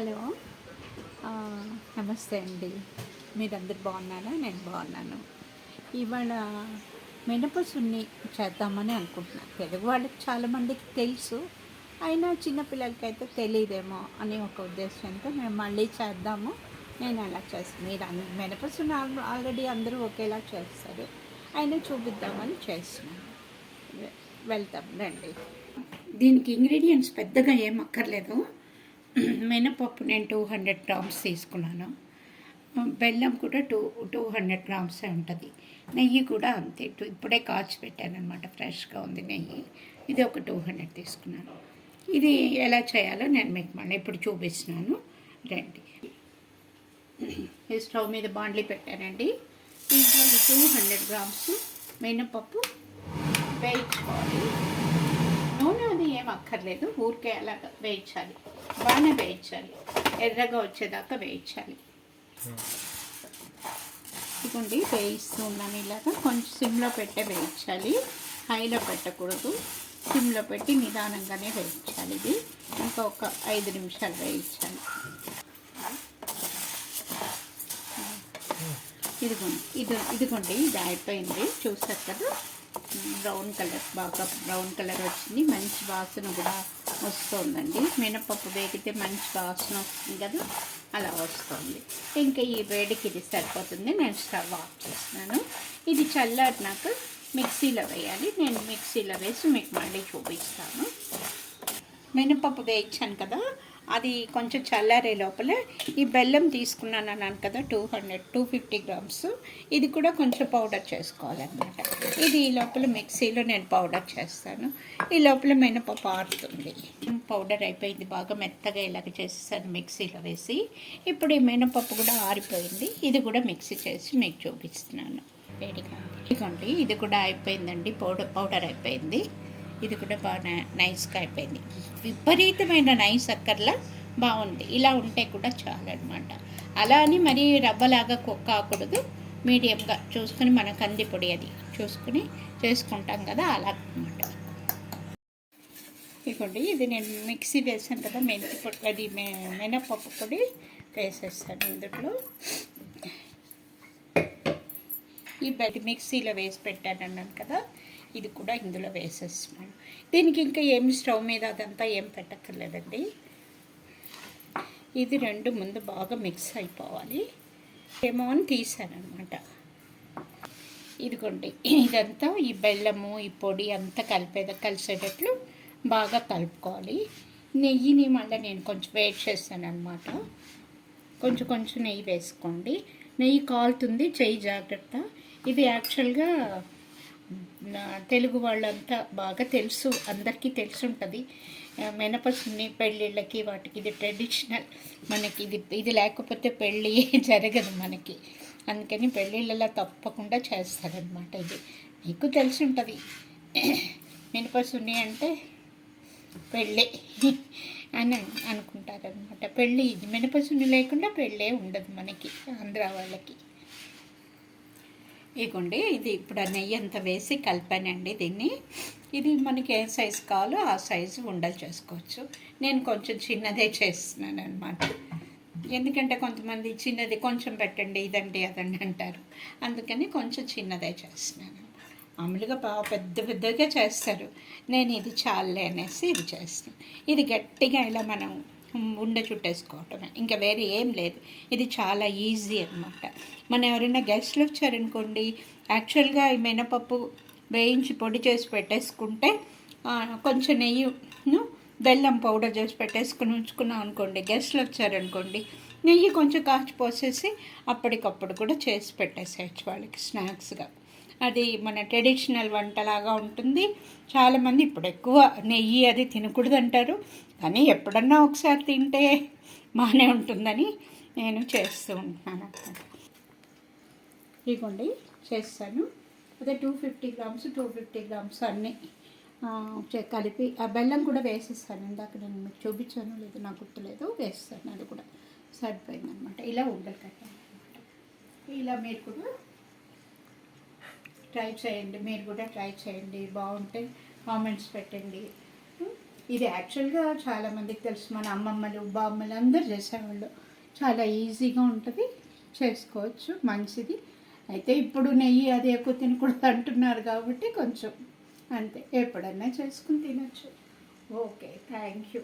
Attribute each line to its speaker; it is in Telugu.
Speaker 1: హలో. నమస్తే అండి. మీరందరు బాగున్నారా? నేను బాగున్నాను. ఇవాళ మినపసున్ని చేద్దామని అనుకుంటున్నాను. తెలుగు వాళ్ళకి చాలామందికి తెలుసు, అయినా చిన్నపిల్లలకైతే తెలియదేమో అని ఒక ఉద్దేశంతో మేము మళ్ళీ చేద్దాము. నేను అలా చేస్తాను. మీరు మినపసున్ని ఆల్రెడీ అందరూ ఒకేలా చేస్తారు, అయినా చూపిద్దామని చేస్తున్నాను. వెళ్తాం రండి. దీనికి ఇంగ్రీడియంట్స్ పెద్దగా ఏం అక్కర్లేదు. మినపప్పు నేను 200 గ్రామ్స్ తీసుకున్నాను. బెల్లం కూడా 200 గ్రామ్సే ఉంటుంది. నెయ్యి కూడా అంతే, ఇప్పుడే కాచి పెట్టాను అనమాట, ఫ్రెష్గా ఉంది నెయ్యి. ఇది ఒక 200 తీసుకున్నాను. ఇది ఎలా చేయాలో నేను మీకు మళ్ళీ ఇప్పుడు చూపిస్తున్నాను రండి. ఈ స్టవ్ మీద బాండ్లీ పెట్టానండి. దీంట్లో 200 గ్రామ్స్ మినపప్పు వేయించుకోవాలి. నూనె అది ఏం అక్కర్లేదు, ఊరికే అలాగా వేయించాలి, బాగానే వేయించాలి, ఎర్రగా వచ్చేదాకా వేయించాలి. ఇదిగోండి వేయిస్తూ ఉన్నాను ఇలాగా. కొంచెం సిమ్లో పెట్టే వేయించాలి, హైలో పెట్టకూడదు, సిమ్లో పెట్టి నిదానంగానే వేయించాలి. ఇది ఇంకా ఒక 5 నిమిషాలు వేయించాలి. ఇదిగోండి ఇది అయిపోయింది, చూస్తారు కదా. బ్రౌన్ కలర్, బాగా బ్రౌన్ కలర్ వచ్చింది, మంచి వాసన కూడా వస్తుందండి. మినపప్పు వేగితే మంచి వాసన వస్తుంది కదా, అలా వస్తుంది. ఇంకా ఈ వేడికి ఇది సరిపోతుంది. నేను స్టవ్ ఆఫ్ చేస్తున్నాను. ఇది చల్లారినాక మిక్సీలో వేయాలి. నేను మిక్సీలో వేసి మీకు మళ్ళీ చూపిస్తాను. మినపప్పు వేయించాను కదా, అది కొంచెం చల్లారే లోపల ఈ బెల్లం తీసుకున్నాను అన్నాను కదా, 250 గ్రామ్స్. ఇది కూడా కొంచెం పౌడర్ చేసుకోవాలన్నమాట. ఇది ఈ లోపల మిక్సీలో నేను పౌడర్ చేస్తాను. ఈ లోపల మినపప్పు ఆరుతుంది. పౌడర్ అయిపోయింది, బాగా మెత్తగా ఇలాగ చేసేసాను మిక్సీలో వేసి. ఇప్పుడు ఈ మినపప్పు కూడా ఆరిపోయింది. ఇది కూడా మిక్సీ చేసి మీకు చూపిస్తున్నాను వేడిగా. ఇదిగోండి ఇది కూడా అయిపోయిందండి, పౌడర్ అయిపోయింది. ఇది కూడా బాగా నైస్గా అయిపోయింది. విపరీతమైన నైస్ అక్కర్లా, బాగుంది. ఇలా ఉంటే కూడా చాలన్నమాట. అలా అని మరీ రవ్వలాగా కాకూడదు, మీడియంగా చూసుకుని మన కంది పొడి అది చూసుకుని చేసుకుంటాం కదా, అలా అన్నమాట. ఇదిగోండి ఇది నేను మిక్సీ వేసాను కదా, మెంతి పొడి, అది మినపప్పు పొడి వేసేస్తాను ఇందులో. ఈ మిక్సీలో వేసి పెట్టాను అన్నాను కదా, ఇది కూడా ఇందులో వేసేస్తున్నాను. దీనికి ఇంకా ఏమి స్టవ్ మీద అదంతా ఏం పెట్టక్కర్లేదండి. ఇది రెండు ముందు బాగా మిక్స్ అయిపోవాలి. ఏమో అని తీసాను అనమాట. ఇదిగోండి ఇదంతా ఈ బెల్లము ఈ పొడి అంతా కలిసేటట్లు బాగా కలుపుకోవాలి. నెయ్యిని మళ్ళీ నేను కొంచెం వేడి చేస్తాను అనమాట. కొంచెం నెయ్యి వేసుకోండి. నెయ్యి కాలుతుంది, చెయ్యి జాగ్రత్త. ఇది యాక్చువల్గా తెలుగు వాళ్ళంతా బాగా తెలుసు, అందరికీ తెలిసి ఉంటుంది. మినపసున్ని పెళ్ళిళ్ళకి వాటికి ఇది ట్రెడిషనల్. మనకి ఇది లేకపోతే పెళ్ళి జరగదు మనకి. అందుకని పెళ్ళిళ్ళలో తప్పకుండా చేస్తారనమాట. ఇది మీకు తెలిసి ఉంటుంది. మినపసున్ని అంటే పెళ్ళి అని అనుకుంటారనమాట. పెళ్ళి ఇది మినపసున్ని లేకుండా పెళ్ళే ఉండదు మనకి, ఆంధ్ర వాళ్ళకి. ఇదిగోండి ఇది ఇప్పుడు ఆ నెయ్యి అంతా వేసి కలిపానండి దీన్ని. ఇది మనకి ఏ సైజు కావాలో ఆ సైజు ఉండలు చేసుకోవచ్చు. నేను కొంచెం చిన్నదే చేస్తున్నాను అనమాట. ఎందుకంటే కొంతమంది చిన్నది కొంచెం పెట్టండి, ఇదండి అదండి అంటారు. అందుకని కొంచెం చిన్నదే చేస్తున్నాను. మామూలుగా బాగా పెద్దగా చేస్తారు, నేను ఇది చాలే అనేసి ఇది చేస్తాను. ఇది గట్టిగా ఇలా మనం ఉండ చుట్టేసుకోవటమే, ఇంకా వేరే ఏం లేదు. ఇది చాలా ఈజీ అనమాట. మనం ఎవరైనా గెస్ట్లు వచ్చారనుకోండి, యాక్చువల్గా ఈ మినపప్పు వేయించి పొడి చేసి పెట్టేసుకుంటే, కొంచెం నెయ్యిను బెల్లం పౌడర్ చేసి పెట్టేసుకుని ఉంచుకున్నాం అనుకోండి, గెస్ట్లు వచ్చారనుకోండి, నెయ్యి కొంచెం కాచి పోసేసి అప్పటికప్పుడు కూడా చేసి పెట్టేసేయచ్చు వాళ్ళకి స్నాక్స్గా. అది మన ట్రెడిషనల్ వంటలాగా ఉంటుంది. చాలామంది ఇప్పుడు ఎక్కువ నెయ్యి అది తినకూడదు అంటారు, కానీ ఎప్పుడన్నా ఒకసారి తింటే బాగానే ఉంటుందని నేను చేస్తూ ఉంటున్నాను అన్నమాట. ఇదిగోండి చేస్తాను. అదే 250 గ్రామ్స్ అన్నీ కలిపి ఆ బెల్లం కూడా వేసేస్తాను. ఇందాక నేను మీకు చూపించాను లేదు నాకు గుర్తులేదు, వేస్తాను. అది కూడా సరిపోయిందనమాట. ఇలా ఉండలు కట్టాను అనమాట. ఇలా మీరు కూడా ట్రై చేయండి, బాగుంటే కామెంట్స్ పెట్టండి. ఇది యాక్చువల్గా చాలామందికి తెలుసు, మన అమ్మమ్మలు బామ్మలు అందరూ చేసేవాళ్ళు. చాలా ఈజీగా ఉంటుంది, చేసుకోవచ్చు, మంచిది. అయితే ఇప్పుడు నెయ్యి అది ఎక్కువ తినకూడదు అంటున్నారు కాబట్టి కొంచెం అంతే, ఎప్పుడన్నా చేసుకుని తినచ్చు. Okay, thank you.